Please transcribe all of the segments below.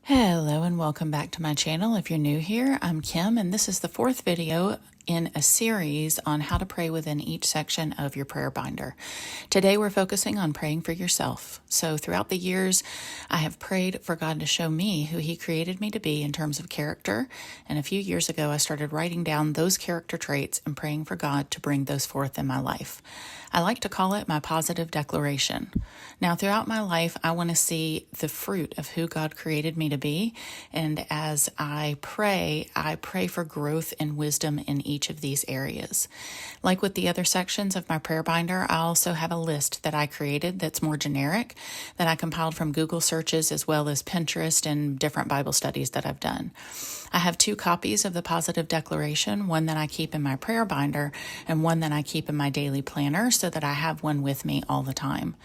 Hello and welcome back to my channel. If you're new here, I'm Kim, and this is the fourth video in a series on how to pray within each section of your prayer binder. Today we're focusing on praying for yourself. So throughout the years, I have prayed for God to show me who He created me to be in terms of character, and a few years ago I started writing down those character traits and praying for God to bring those forth in my life. I like to call it my positive declaration. Now, throughout my life, I want to see the fruit of who God created me to be, and as I pray for growth and wisdom in each of these areas. Like with the other sections of my prayer binder, I also have a list that I created that's more generic, that I compiled from Google searches as well as Pinterest and different Bible studies that I've done. I have 2 copies of the Positive Declaration, one that I keep in my prayer binder and one that I keep in my daily planner so that I have one with me all the time.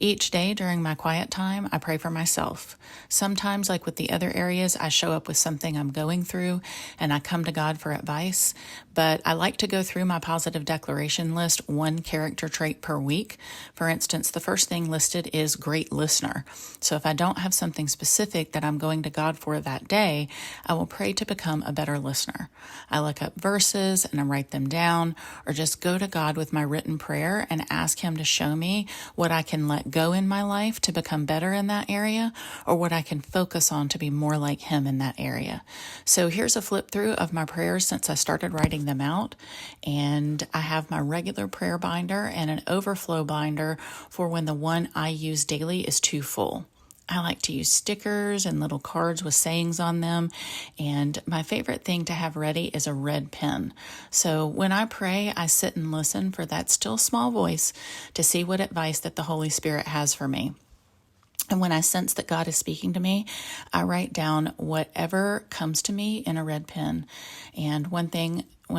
Each day during my quiet time, I pray for myself. Sometimes, like with the other areas, I show up with something I'm going through and I come to God for advice, but I like to go through my Positive Declaration list 1 character trait per week. For instance, the first thing listed is great listener. So if I don't have something specific that I'm going to God for that day, I will pray to become a better listener. I look up verses and I write them down, or just go to God with my written prayer and ask Him to show me what I can let go in my life to become better in that area, or what I can focus on to be more like Him in that area. So here's a flip through of my prayers since I started writing them out. And I have my regular prayer binder and an overflow binder for when the one I use daily is too full. I like to use stickers and little cards with sayings on them. And my favorite thing to have ready is a red pen. So when I pray, I sit and listen for that still small voice to see what advice that the Holy Spirit has for me. And when I sense that God is speaking to me, I write down whatever comes to me in a red pen. And one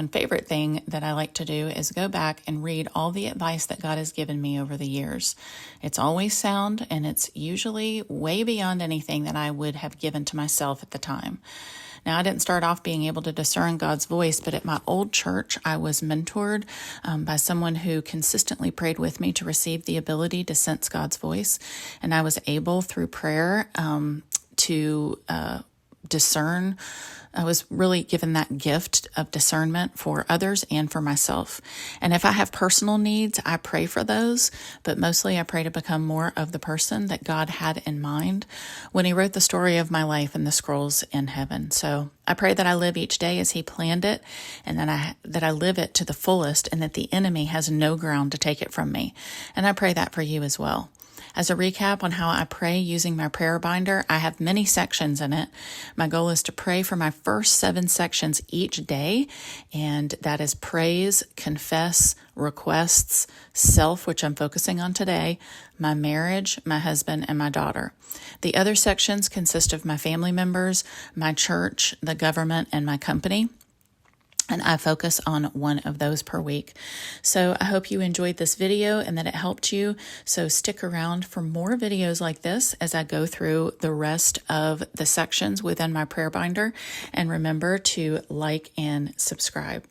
favorite thing that I like to do is go back and read all the advice that God has given me over the years. It's always sound, and it's usually way beyond anything that I would have given to myself at the time. Now, I didn't start off being able to discern God's voice, but at my old church, I was mentored by someone who consistently prayed with me to receive the ability to sense God's voice. And I was able, through prayer, to discern. I was really given that gift of discernment for others and for myself. And if I have personal needs, I pray for those, but mostly I pray to become more of the person that God had in mind when He wrote the story of my life in the scrolls in heaven. So I pray that I live each day as He planned it, and that I live it to the fullest, and that the enemy has no ground to take it from me. And I pray that for you as well. As a recap on how I pray using my prayer binder, I have many sections in it. My goal is to pray for my first 7 sections each day, and that is praise, confess, requests, self, which I'm focusing on today, my marriage, my husband, and my daughter. The other sections consist of my family members, my church, the government, and my company. And I focus on one of those per week. So I hope you enjoyed this video and that it helped you. So stick around for more videos like this as I go through the rest of the sections within my prayer binder. And remember to like and subscribe.